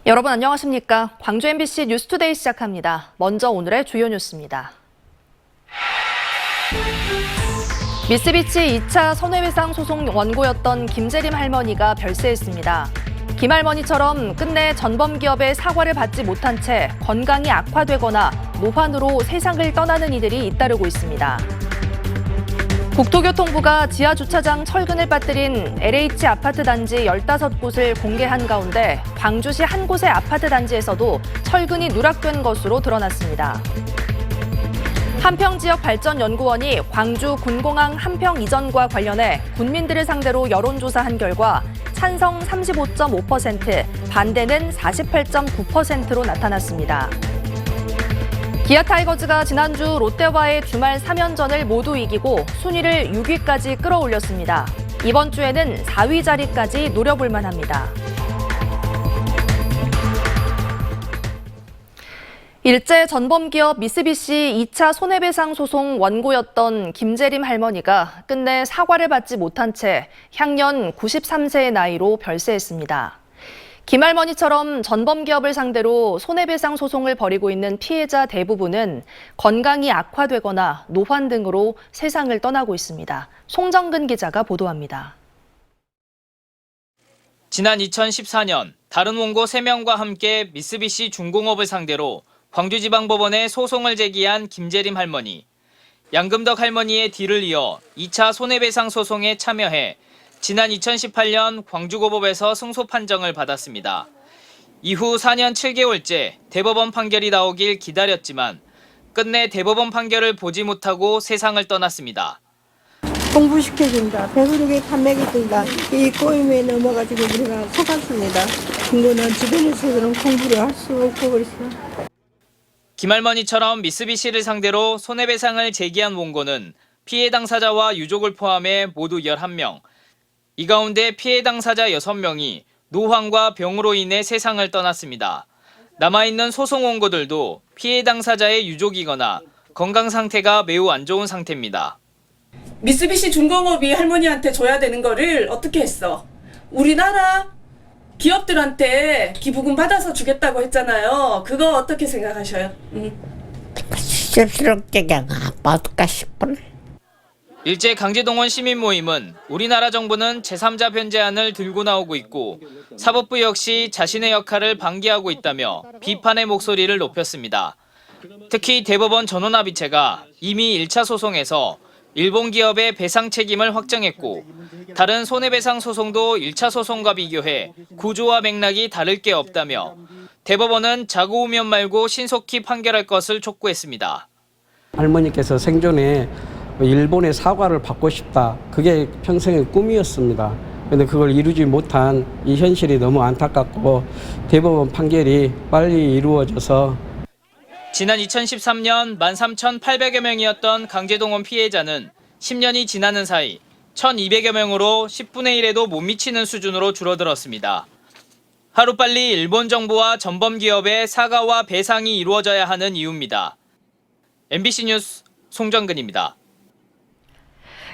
여러분 안녕하십니까? 광주 MBC 뉴스투데이 시작합니다. 먼저 오늘의 주요 뉴스입니다. 미쓰비시 2차 손해배상 소송 원고였던 김재림 할머니가 별세했습니다. 김 할머니처럼 끝내 전범기업의 사과를 받지 못한 채 건강이 악화되거나 노환으로 세상을 떠나는 이들이 잇따르고 있습니다. 국토교통부가 지하주차장 철근을 빠뜨린 LH 아파트 단지 15곳을 공개한 가운데 광주시 한 곳의 아파트 단지에서도 철근이 누락된 것으로 드러났습니다. 한평지역발전연구원이 광주 군공항 한평 이전과 관련해 군민들을 상대로 여론조사한 결과 찬성 35.5%, 반대는 48.9%로 나타났습니다. 기아 타이거즈가 지난주 롯데와의 주말 3연전을 모두 이기고 순위를 6위까지 끌어올렸습니다. 이번 주에는 4위 자리까지 노려볼 만합니다. 일제 전범기업 미쓰비시 2차 손해배상 소송 원고였던 김재림 할머니가 끝내 사과를 받지 못한 채 향년 93세의 나이로 별세했습니다. 김 할머니처럼 전범기업을 상대로 손해배상 소송을 벌이고 있는 피해자 대부분은 건강이 악화되거나 노환 등으로 세상을 떠나고 있습니다. 송정근 기자가 보도합니다. 지난 2014년 다른 원고 3명과 함께 미쓰비시 중공업을 상대로 광주지방법원에 소송을 제기한 김재림 할머니. 양금덕 할머니의 뒤를 이어 2차 손해배상 소송에 참여해 지난 2018년 광주고법에서 승소 판정을 받았습니다. 이후 4년 7개월째 대법원 판결이 나오길 기다렸지만 끝내 대법원 판결을 보지 못하고 세상을 떠났습니다. 공부시켜준다. 배부르게 판매해준다. 이 꼬임에 넘어가지고 우리가 속았습니다. 친구는 주변에서는 공부를 할 수 없고 그래서. 김 할머니처럼 미쓰비시를 상대로 손해배상을 제기한 원고는 피해 당사자와 유족을 포함해 모두 11명. 이 가운데 피해 당사자 6명이 노환과 병으로 인해 세상을 떠났습니다. 남아있는 소송 원고들도 피해 당사자의 유족이거나 건강 상태가 매우 안 좋은 상태입니다. 미쓰비시 중공업이 할머니한테 줘야 되는 거를 어떻게 했어? 우리나라 기업들한테 기부금 받아서 주겠다고 했잖아요. 그거 어떻게 생각하셔요? 시접스럽게 그냥 아빠일까 싶어. 일제 강제동원 시민 모임은 우리나라 정부는 제3자 변제안을 들고 나오고 있고 사법부 역시 자신의 역할을 방기하고 있다며 비판의 목소리를 높였습니다. 특히 대법원 전원합의체가 이미 1차 소송에서 일본 기업의 배상 책임을 확정했고 다른 손해배상 소송도 1차 소송과 비교해 구조와 맥락이 다를 게 없다며 대법원은 자고우면 말고 신속히 판결할 것을 촉구했습니다. 할머니께서 생전에 일본의 사과를 받고 싶다. 그게 평생의 꿈이었습니다. 그런데 그걸 이루지 못한 이 현실이 너무 안타깝고 대법원 판결이 빨리 이루어져서 지난 2013년 13,800여 명이었던 강제동원 피해자는 10년이 지나는 사이 1,200여 명으로 10분의 1에도 못 미치는 수준으로 줄어들었습니다. 하루빨리 일본 정부와 전범기업의 사과와 배상이 이루어져야 하는 이유입니다. MBC 뉴스 송정근입니다.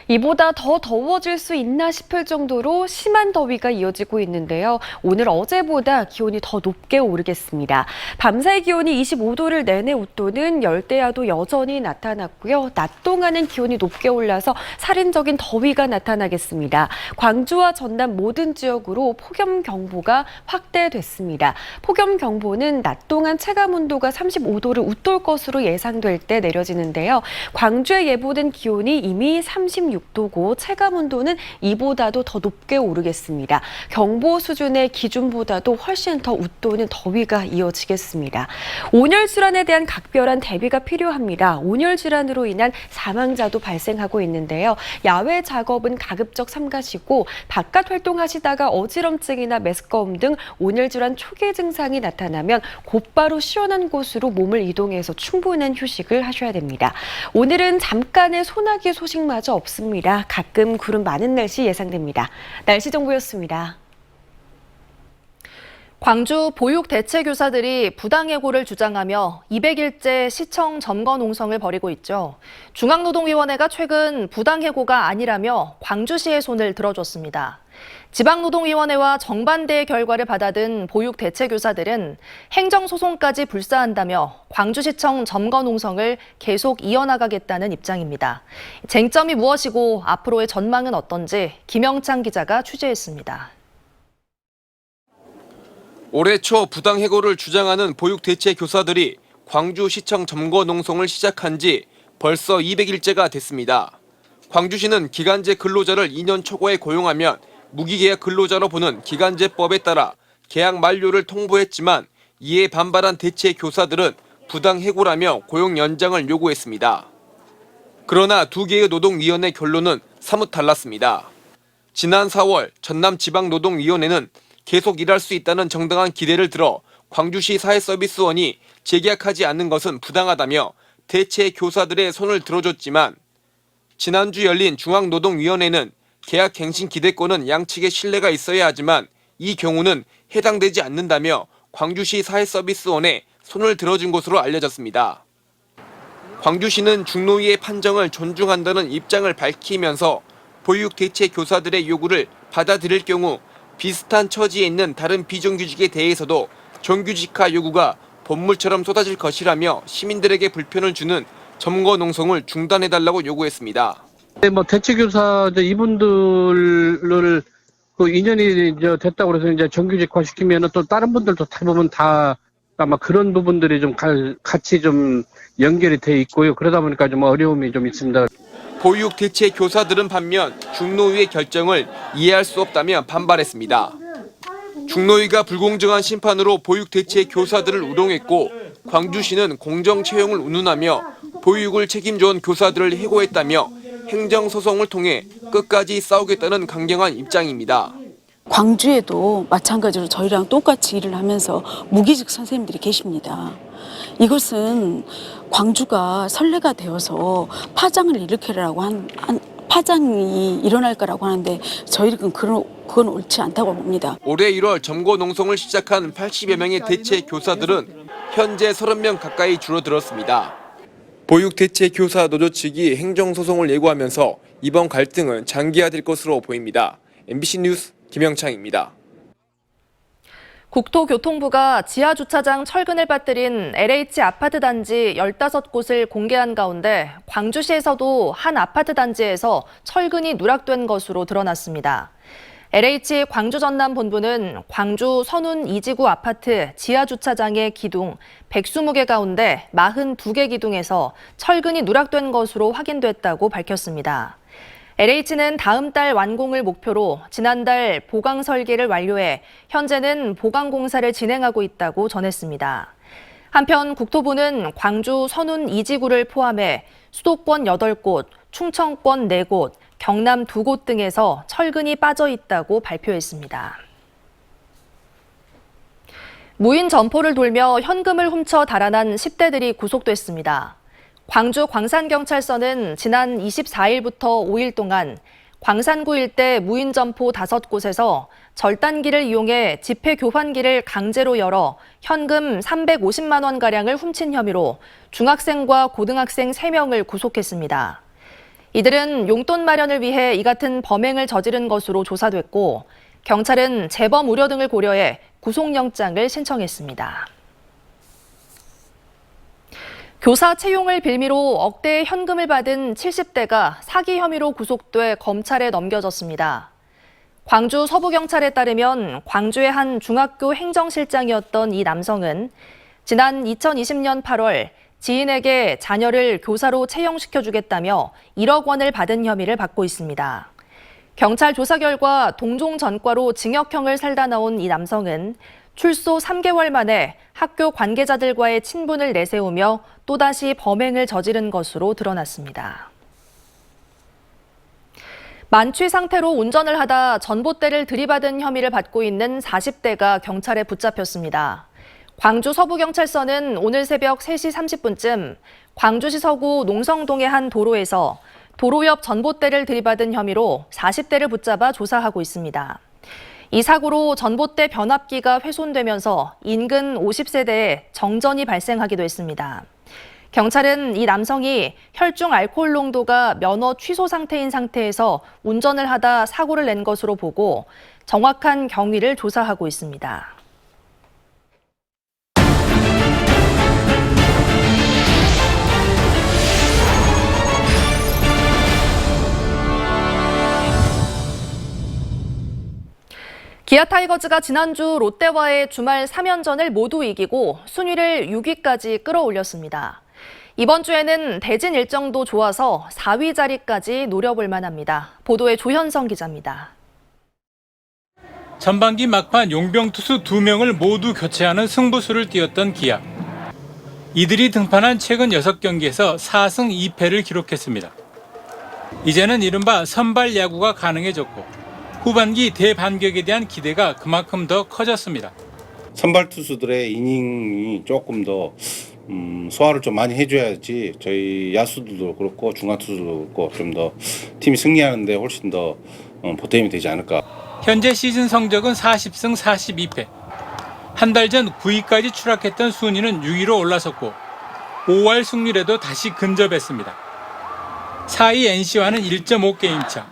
이보다 더 더워질 수 있나 싶을 정도로 심한 더위가 이어지고 있는데요. 오늘 어제보다 기온이 더 높게 오르겠습니다. 밤사이 기온이 25도를 내내 웃도는 열대야도 여전히 나타났고요. 낮 동안은 기온이 높게 올라서 살인적인 더위가 나타나겠습니다. 광주와 전남 모든 지역으로 폭염경보가 확대됐습니다. 폭염경보는 낮 동안 체감온도가 35도를 웃돌 것으로 예상될 때 내려지는데요. 광주에 예보된 기온이 이미 36도고 체감온도는 이보다도 더 높게 오르겠습니다. 경보 수준의 기준보다도 훨씬 더 웃도는 더위가 이어지겠습니다. 온열 질환에 대한 각별한 대비가 필요합니다. 온열 질환으로 인한 사망자도 발생하고 있는데요. 야외 작업은 가급적 삼가시고 바깥 활동하시다가 어지럼증이나 메스꺼움 등 온열 질환 초기 증상이 나타나면 곧바로 시원한 곳으로 몸을 이동해서 충분한 휴식을 하셔야 됩니다. 오늘은 잠깐의 소나기 소식마저 없습니다. 가끔 구름 많은 날씨 예상됩니다. 날씨 정보였습니다. 광주 보육대체교사들이 부당해고를 주장하며 200일째 시청 점거 농성을 벌이고 있죠. 중앙노동위원회가 최근 부당해고가 아니라며 광주시의 손을 들어줬습니다. 지방노동위원회와 정반대의 결과를 받아든 보육대체교사들은 행정소송까지 불사한다며 광주시청 점거농성을 계속 이어나가겠다는 입장입니다. 쟁점이 무엇이고 앞으로의 전망은 어떤지 김영창 기자가 취재했습니다. 올해 초 부당해고를 주장하는 보육대체교사들이 광주시청 점거농성을 시작한 지 벌써 200일째가 됐습니다. 광주시는 기간제 근로자를 2년 초과에 고용하면 무기계약 근로자로 보는 기간제법에 따라 계약 만료를 통보했지만 이에 반발한 대체교사들은 부당해고라며 고용 연장을 요구했습니다. 그러나 두 개의 노동위원회 결론은 사뭇 달랐습니다. 지난 4월 전남지방노동위원회는 계속 일할 수 있다는 정당한 기대를 들어 광주시 사회서비스원이 재계약하지 않는 것은 부당하다며 대체교사들의 손을 들어줬지만 지난주 열린 중앙노동위원회는 계약 갱신 기대권은 양측의 신뢰가 있어야 하지만 이 경우는 해당되지 않는다며 광주시 사회서비스원에 손을 들어준 것으로 알려졌습니다. 광주시는 중노위의 판정을 존중한다는 입장을 밝히면서 보육대체교사들의 요구를 받아들일 경우 비슷한 처지에 있는 다른 비정규직에 대해서도 정규직화 요구가 본물처럼 쏟아질 것이라며 시민들에게 불편을 주는 점거농성을 중단해달라고 요구했습니다. 대체교사 이분들을 그 2년이 됐다고 해서 이제 정규직화 시키면은 또 다른 분들도 대부분 다 아마 그런 부분들이 좀 같이 좀 연결이 돼 있고요. 그러다 보니까 좀 어려움이 좀 있습니다. 보육대체교사들은 반면 중노위의 결정을 이해할 수 없다며 반발했습니다. 중노위가 불공정한 심판으로 보육대체교사들을 우롱했고 광주시는 공정채용을 운운하며 보육을 책임져온 교사들을 해고했다며 행정소송을 통해 끝까지 싸우겠다는 강경한 입장입니다. 광주에도 마찬가지로 저희랑 똑같이 일을 하면서 무기직 선생님들이 계십니다. 이것은 광주가 선례가 되어서 파장을 일으키려고 파장이 일어날 거라고 하는데 저희는 그건 옳지 않다고 봅니다. 올해 1월 점거농성을 시작한 80여 명의 대체교사들은 현재 30명 가까이 줄어들었습니다. 보육대체교사 노조 측이 행정소송을 예고하면서 이번 갈등은 장기화될 것으로 보입니다. MBC 뉴스 김영창입니다. 국토교통부가 지하주차장 철근을 빠뜨린 LH 아파트 단지 15곳을 공개한 가운데 광주시에서도 한 아파트 단지에서 철근이 누락된 것으로 드러났습니다. LH 광주 전남 본부는 광주 선운 2지구 아파트 지하주차장의 기둥 120개 가운데 42개 기둥에서 철근이 누락된 것으로 확인됐다고 밝혔습니다. LH는 다음 달 완공을 목표로 지난달 보강 설계를 완료해 현재는 보강 공사를 진행하고 있다고 전했습니다. 한편 국토부는 광주 선운 2지구를 포함해 수도권 8곳, 충청권 4곳, 경남 2곳 등에서 철근이 빠져 있다고 발표했습니다. 무인 점포를 돌며 현금을 훔쳐 달아난 10대들이 구속됐습니다. 광주 광산경찰서는 지난 24일부터 5일 동안 광산구 일대 무인 점포 5곳에서 절단기를 이용해 지폐 교환기를 강제로 열어 현금 350만 원가량을 훔친 혐의로 중학생과 고등학생 3명을 구속했습니다. 이들은 용돈 마련을 위해 이 같은 범행을 저지른 것으로 조사됐고 경찰은 재범 우려 등을 고려해 구속영장을 신청했습니다. 교사 채용을 빌미로 억대의 현금을 받은 70대가 사기 혐의로 구속돼 검찰에 넘겨졌습니다. 광주 서부경찰에 따르면 광주의 한 중학교 행정실장이었던 이 남성은 지난 2020년 8월 지인에게 자녀를 교사로 채용시켜주겠다며 1억 원을 받은 혐의를 받고 있습니다. 경찰 조사 결과 동종 전과로 징역형을 살다 나온 이 남성은 출소 3개월 만에 학교 관계자들과의 친분을 내세우며 또다시 범행을 저지른 것으로 드러났습니다. 만취 상태로 운전을 하다 전봇대를 들이받은 혐의를 받고 있는 40대가 경찰에 붙잡혔습니다. 광주 서부경찰서는 오늘 새벽 3시 30분쯤 광주시 서구 농성동의 한 도로에서 도로 옆 전봇대를 들이받은 혐의로 40대를 붙잡아 조사하고 있습니다. 이 사고로 전봇대 변압기가 훼손되면서 인근 50세대에 정전이 발생하기도 했습니다. 경찰은 이 남성이 혈중 알코올 농도가 면허 취소 상태인 상태에서 운전을 하다 사고를 낸 것으로 보고 정확한 경위를 조사하고 있습니다. 기아 타이거즈가 지난주 롯데와의 주말 3연전을 모두 이기고 순위를 6위까지 끌어올렸습니다. 이번 주에는 대진 일정도 좋아서 4위 자리까지 노려볼 만합니다. 보도에 조현성 기자입니다. 전반기 막판 용병 투수 2명을 모두 교체하는 승부수를 띄웠던 기아. 이들이 등판한 최근 6경기에서 4승 2패를 기록했습니다. 이제는 이른바 선발 야구가 가능해졌고 후반기 대반격에 대한 기대가 그만큼 더 커졌습니다. 선발 투수들의 이닝이 조금 더 소화를 좀 많이 해줘야지 저희 야수들도 그렇고 중간 투수도 그렇고 좀 더 팀이 승리하는데 훨씬 더 보탬이 되지 않을까. 현재 시즌 성적은 40승 42패. 한 달 전 9위까지 추락했던 순위는 6위로 올라섰고 5할 승률에도 다시 근접했습니다. 4위 NC와는 1.5게임 차,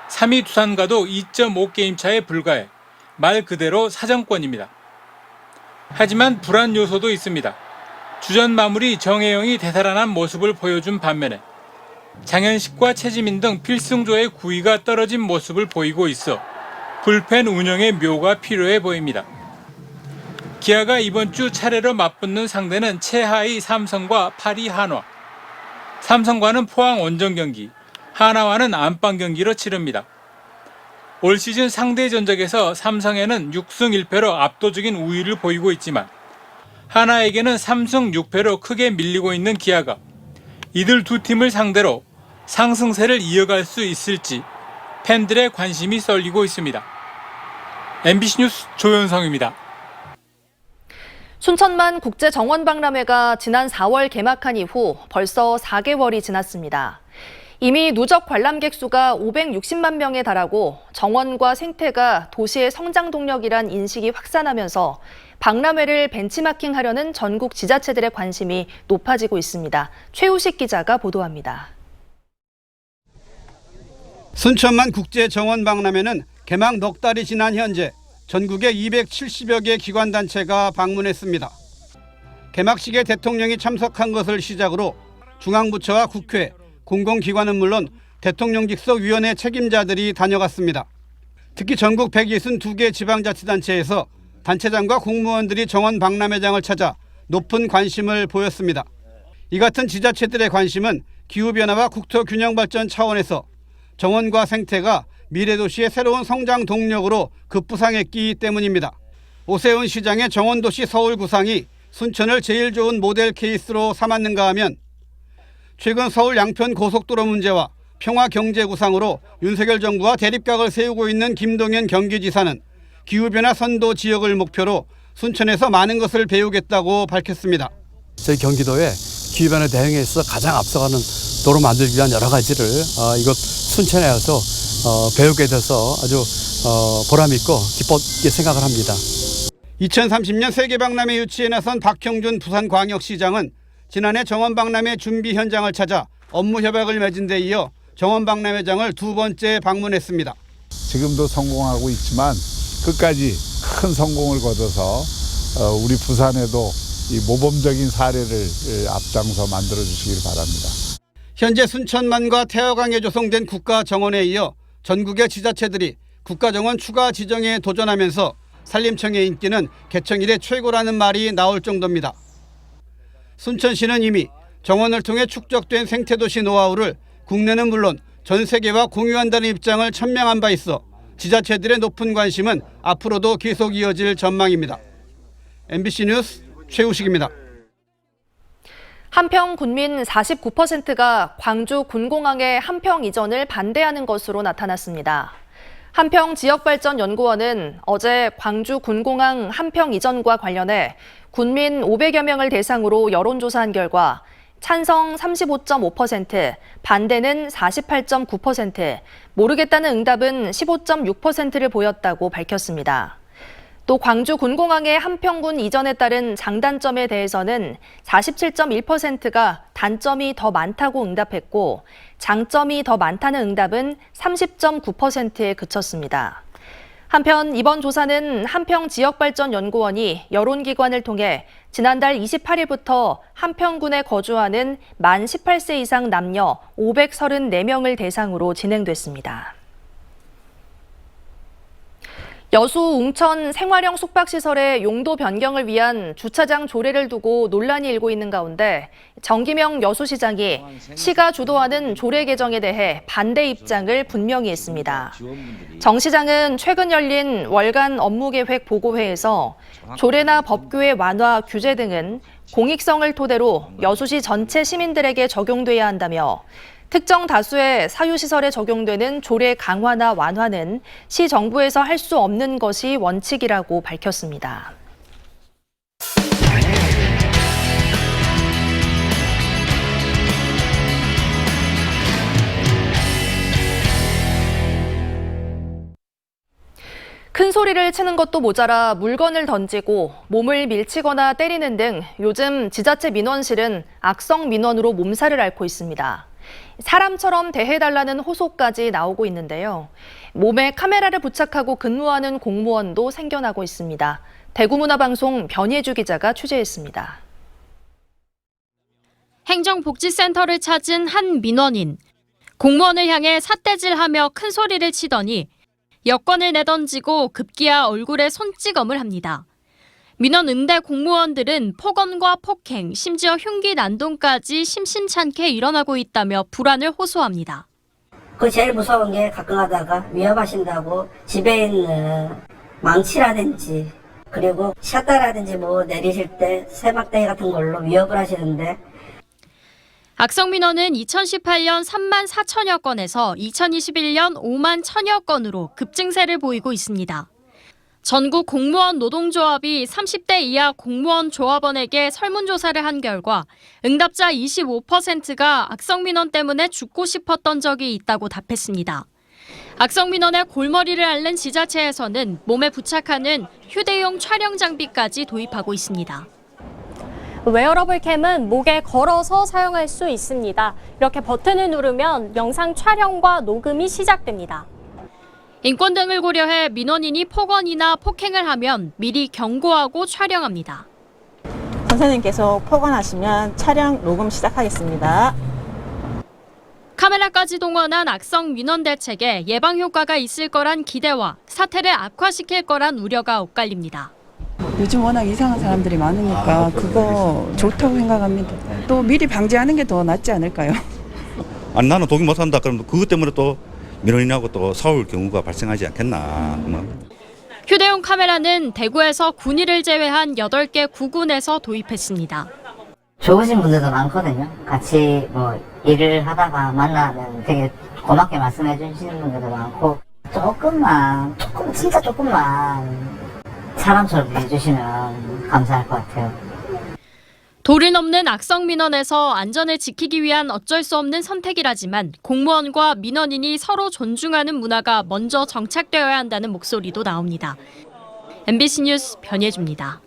3위 두산과도 2.5게임 차에 불과해 말 그대로 사정권입니다. 하지만 불안 요소도 있습니다. 주전 마무리 정혜영이 되살아난 모습을 보여준 반면에 장현식과 최지민 등 필승조의 구위가 떨어진 모습을 보이고 있어 불펜 운영의 묘가 필요해 보입니다. 기아가 이번 주 차례로 맞붙는 상대는 최하위 삼성과 8위 한화. 삼성과는 포항 원정 경기, 하나와는 안방 경기로 치릅니다. 올 시즌 상대 전적에서 삼성에는 6승 1패로 압도적인 우위를 보이고 있지만 하나에게는 3승 6패로 크게 밀리고 있는 기아가 이들 두 팀을 상대로 상승세를 이어갈 수 있을지 팬들의 관심이 쏠리고 있습니다. MBC 뉴스 조현성입니다. 순천만 국제정원박람회가 지난 4월 개막한 이후 벌써 4개월이 지났습니다. 이미 누적 관람객 수가 560만 명에 달하고 정원과 생태가 도시의 성장 동력이란 인식이 확산하면서 박람회를 벤치마킹하려는 전국 지자체들의 관심이 높아지고 있습니다. 최우식 기자가 보도합니다. 순천만 국제정원박람회는 개막 넉 달이 지난 현재 전국의 270여 개 기관단체가 방문했습니다. 개막식에 대통령이 참석한 것을 시작으로 중앙부처와 국회, 공공기관은 물론 대통령 직속 위원회 책임자들이 다녀갔습니다. 특히 전국 162개 지방자치단체에서 단체장과 공무원들이 정원 박람회장을 찾아 높은 관심을 보였습니다. 이 같은 지자체들의 관심은 기후변화와 국토균형 발전 차원에서 정원과 생태가 미래도시의 새로운 성장 동력으로 급부상했기 때문입니다. 오세훈 시장의 정원도시 서울 구상이 순천을 제일 좋은 모델 케이스로 삼았는가 하면 최근 서울 양편 고속도로 문제와 평화경제구상으로 윤석열 정부와 대립각을 세우고 있는 김동연 경기지사는 기후변화 선도 지역을 목표로 순천에서 많은 것을 배우겠다고 밝혔습니다. 저희 경기도에 기후변화 대응에서 가장 앞서가는 도로 만들기 위한 여러 가지를 이곳 순천에 와서 배우게 돼서 아주 보람있고 기쁘게 생각을 합니다. 2030년 세계박람회 유치에 나선 박형준 부산광역시장은 지난해 정원박람회 준비 현장을 찾아 업무 협약을 맺은 데 이어 정원박람회장을 2번째 방문했습니다. 지금도 성공하고 있지만 끝까지 큰 성공을 거둬서 우리 부산에도 이 모범적인 사례를 앞장서 만들어 주시길 바랍니다. 현재 순천만과 태화강에 조성된 국가정원에 이어 전국의 지자체들이 국가정원 추가 지정에 도전하면서 산림청의 인기는 개청 이래 최고라는 말이 나올 정도입니다. 순천시는 이미 정원을 통해 축적된 생태도시 노하우를 국내는 물론 전 세계와 공유한다는 입장을 천명한 바 있어 지자체들의 높은 관심은 앞으로도 계속 이어질 전망입니다. MBC 뉴스 최우식입니다. 한평 군민 49%가 광주 군공항의 한평 이전을 반대하는 것으로 나타났습니다. 한평지역발전연구원은 어제 광주 군공항 한평 이전과 관련해 군민 500여 명을 대상으로 여론조사한 결과 찬성 35.5%, 반대는 48.9%, 모르겠다는 응답은 15.6%를 보였다고 밝혔습니다. 또 광주 군공항의 한평군 이전에 따른 장단점에 대해서는 47.1%가 단점이 더 많다고 응답했고 장점이 더 많다는 응답은 30.9%에 그쳤습니다. 한편 이번 조사는 한평지역발전연구원이 여론기관을 통해 지난달 28일부터 한평군에 거주하는 만 18세 이상 남녀 534명을 대상으로 진행됐습니다. 여수 웅천 생활형 숙박시설의 용도 변경을 위한 주차장 조례를 두고 논란이 일고 있는 가운데 정기명 여수시장이 시가 주도하는 조례 개정에 대해 반대 입장을 분명히 했습니다. 정 시장은 최근 열린 월간 업무계획 보고회에서 조례나 법규의 완화, 규제 등은 공익성을 토대로 여수시 전체 시민들에게 적용돼야 한다며 특정 다수의 사유시설에 적용되는 조례 강화나 완화는 시 정부에서 할 수 없는 것이 원칙이라고 밝혔습니다. 큰 소리를 치는 것도 모자라 물건을 던지고 몸을 밀치거나 때리는 등 요즘 지자체 민원실은 악성 민원으로 몸살을 앓고 있습니다. 사람처럼 대해달라는 호소까지 나오고 있는데요. 몸에 카메라를 부착하고 근무하는 공무원도 생겨나고 있습니다. 대구문화방송 변예주 기자가 취재했습니다. 행정복지센터를 찾은 한 민원인. 공무원을 향해 삿대질하며 큰 소리를 치더니 여권을 내던지고 급기야 얼굴에 손찌검을 합니다. 민원 응대 공무원들은 폭언과 폭행, 심지어 흉기 난동까지 심심찮게 일어나고 있다며 불안을 호소합니다. 그 제일 무서운 게 가끔 하다가 위협하신다고 집에 있는 망치라든지 그리고 샷다라든지 뭐 내리실 때 새막대기 같은 걸로 위협을 하시는데 악성 민원은 2018년 3만 4천여 건에서 2021년 5만 1천여 건으로 급증세를 보이고 있습니다. 전국 공무원 노동조합이 30대 이하 공무원 조합원에게 설문조사를 한 결과 응답자 25%가 악성 민원 때문에 죽고 싶었던 적이 있다고 답했습니다. 악성 민원의 골머리를 앓는 지자체에서는 몸에 부착하는 휴대용 촬영 장비까지 도입하고 있습니다. 웨어러블 캠은 목에 걸어서 사용할 수 있습니다. 이렇게 버튼을 누르면 영상 촬영과 녹음이 시작됩니다. 인권 등을 고려해 민원인이 폭언이나 폭행을 하면 미리 경고하고 촬영합니다. 선생님께서 폭언하시면 촬영 녹음 시작하겠습니다. 카메라까지 동원한 악성 민원 대책에 예방 효과가 있을 거란 기대와 사태를 악화시킬 거란 우려가 엇갈립니다. 요즘 워낙 이상한 사람들이 많으니까 그거 좋다고 생각합니다. 또 미리 방지하는 게 더 낫지 않을까요? 아니 나는 동의 못한다 그러면 그것 때문에 또 민원인하고 또 싸울 경우가 발생하지 않겠나. 휴대용 카메라는 대구에서 군위를 제외한 8개 구군에서 도입했습니다. 좋으신 분들도 많거든요. 같이 뭐 일을 하다가 만나면 되게 고맙게 말씀해 주시는 분들도 많고 진짜 조금만 사람처럼 해주시면 감사할 것 같아요. 도를 넘는 악성 민원에서 안전을 지키기 위한 어쩔 수 없는 선택이라지만 공무원과 민원인이 서로 존중하는 문화가 먼저 정착되어야 한다는 목소리도 나옵니다. MBC 뉴스 변예주입니다.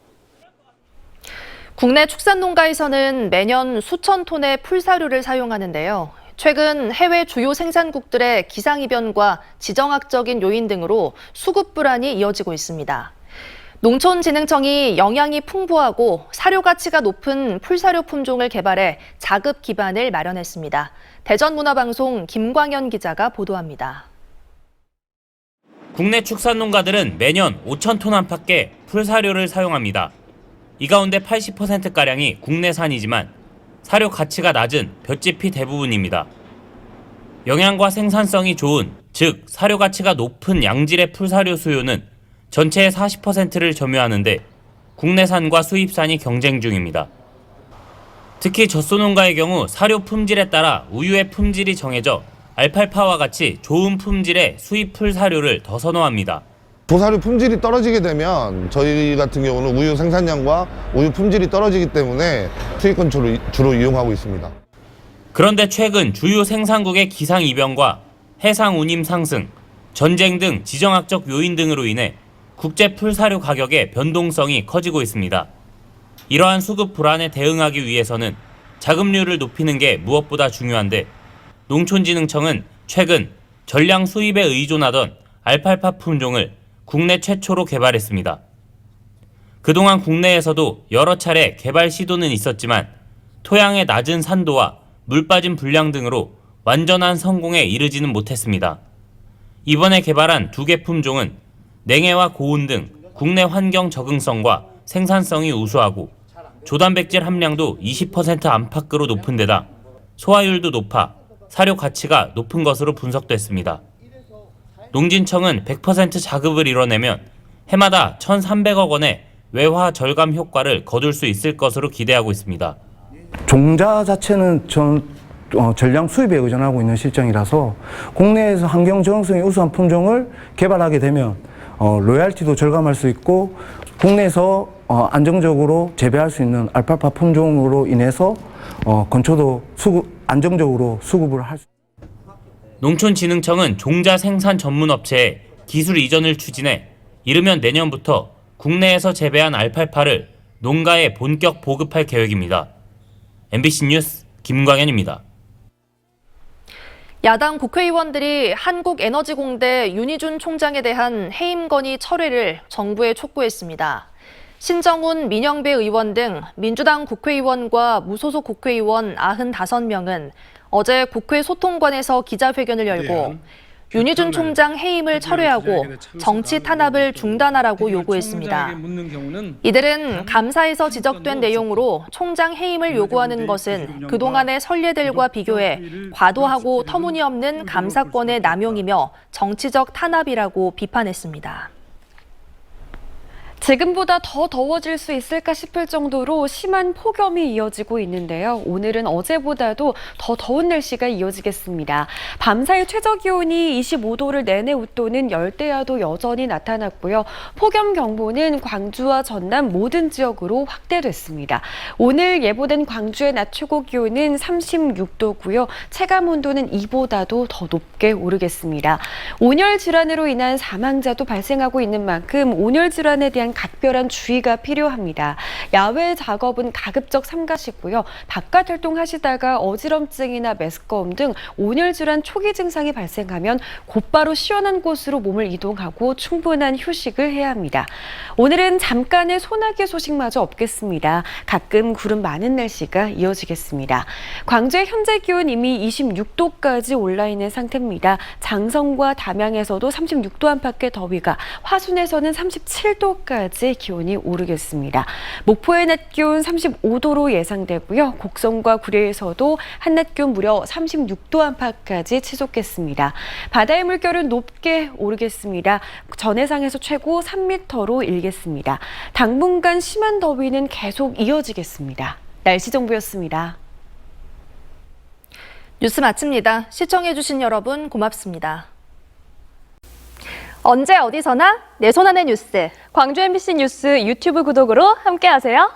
국내 축산농가에서는 매년 수천 톤의 풀사료를 사용하는데요. 최근 해외 주요 생산국들의 기상이변과 지정학적인 요인 등으로 수급 불안이 이어지고 있습니다. 농촌진흥청이 영양이 풍부하고 사료 가치가 높은 풀사료 품종을 개발해 자급 기반을 마련했습니다. 대전문화방송 김광현 기자가 보도합니다. 국내 축산농가들은 매년 5천 톤 안팎의 풀사료를 사용합니다. 이 가운데 80%가량이 국내산이지만 사료 가치가 낮은 볏짚이 대부분입니다. 영양과 생산성이 좋은, 즉 사료 가치가 높은 양질의 풀사료 수요는 전체의 40%를 점유하는데 국내산과 수입산이 경쟁 중입니다. 특히 젖소농가의 경우 사료 품질에 따라 우유의 품질이 정해져 알팔파와 같이 좋은 품질의 수입 풀사료를 더 선호합니다. 조사료 품질이 떨어지게 되면 저희 같은 경우는 우유 생산량과 우유 품질이 떨어지기 때문에 수입권 주로 이용하고 있습니다. 그런데 최근 주요 생산국의 기상이변과 해상 운임 상승, 전쟁 등 지정학적 요인 등으로 인해 국제 풀사료 가격의 변동성이 커지고 있습니다. 이러한 수급 불안에 대응하기 위해서는 자급률을 높이는 게 무엇보다 중요한데 농촌진흥청은 최근 전량 수입에 의존하던 알팔파 품종을 국내 최초로 개발했습니다. 그동안 국내에서도 여러 차례 개발 시도는 있었지만 토양의 낮은 산도와 물 빠짐 불량 등으로 완전한 성공에 이르지는 못했습니다. 이번에 개발한 2개 품종은 냉해와 고온 등 국내 환경 적응성과 생산성이 우수하고 조단백질 함량도 20% 안팎으로 높은 데다 소화율도 높아 사료 가치가 높은 것으로 분석됐습니다. 농진청은 100% 자급을 이뤄내면 해마다 1,300억 원의 외화 절감 효과를 거둘 수 있을 것으로 기대하고 있습니다. 종자 자체는 전량 수입에 의존하고 있는 실정이라서 국내에서 환경 적응성이 우수한 품종을 개발하게 되면 로얄티도 절감할 수 있고 국내에서 안정적으로 재배할 수 있는 알팔파 품종으로 인해서 건초도 안정적으로 수급을 할 수 있습니다. 농촌진흥청은 종자 생산 전문 업체에 기술 이전을 추진해 이르면 내년부터 국내에서 재배한 알팔파를 농가에 본격 보급할 계획입니다. MBC 뉴스 김광현입니다. 야당 국회의원들이 한국에너지공대 윤희준 총장에 대한 해임 건의 철회를 정부에 촉구했습니다. 신정훈, 민영배 의원 등 민주당 국회의원과 무소속 국회의원 95명은 어제 국회 소통관에서 기자회견을 열고 윤희준 총장 해임을 철회하고 정치 탄압을 중단하라고 요구했습니다. 이들은 감사에서 지적된 내용으로 총장 해임을 요구하는 것은 그동안의 선례들과 비교해 과도하고 터무니없는 감사권의 남용이며 정치적 탄압이라고 비판했습니다. 지금보다 더 더워질 수 있을까 싶을 정도로 심한 폭염이 이어지고 있는데요. 오늘은 어제보다도 더 더운 날씨가 이어지겠습니다. 밤사이 최저기온이 25도를 내내 웃도는 열대야도 여전히 나타났고요. 폭염경보는 광주와 전남 모든 지역으로 확대됐습니다. 오늘 예보된 광주의 낮 최고기온은 36도고요. 체감온도는 이보다도 더 높게 오르겠습니다. 온열 질환으로 인한 사망자도 발생하고 있는 만큼 온열 질환에 대한 각별한 주의가 필요합니다. 야외 작업은 가급적 삼가시고요. 바깥 활동하시다가 어지럼증이나 메스꺼움 등 온열 질환 초기 증상이 발생하면 곧바로 시원한 곳으로 몸을 이동하고 충분한 휴식을 해야 합니다. 오늘은 잠깐의 소나기 소식마저 없겠습니다. 가끔 구름 많은 날씨가 이어지겠습니다. 광주의 현재 기온 이미 26도까지 올라 있는 상태입니다. 장성과 담양에서도 36도 안팎의 더위가, 화순에서는 37도까지 기온이 오르겠습니다. 목포의 낮 기온 35도로 예상되고요. 곡성과 구례에서도 한낮 기온 무려 36도 안팎까지 치솟겠습니다. 바다의 물결은 높게 오르겠습니다. 전해상에서 최고 3m로 일겠습니다. 당분간 심한 더위는 계속 이어지겠습니다. 날씨 정보였습니다. 뉴스 마칩니다. 시청해주신 여러분 고맙습니다. 언제 어디서나 내 손 안의 뉴스. 광주 MBC 뉴스 유튜브 구독으로 함께하세요.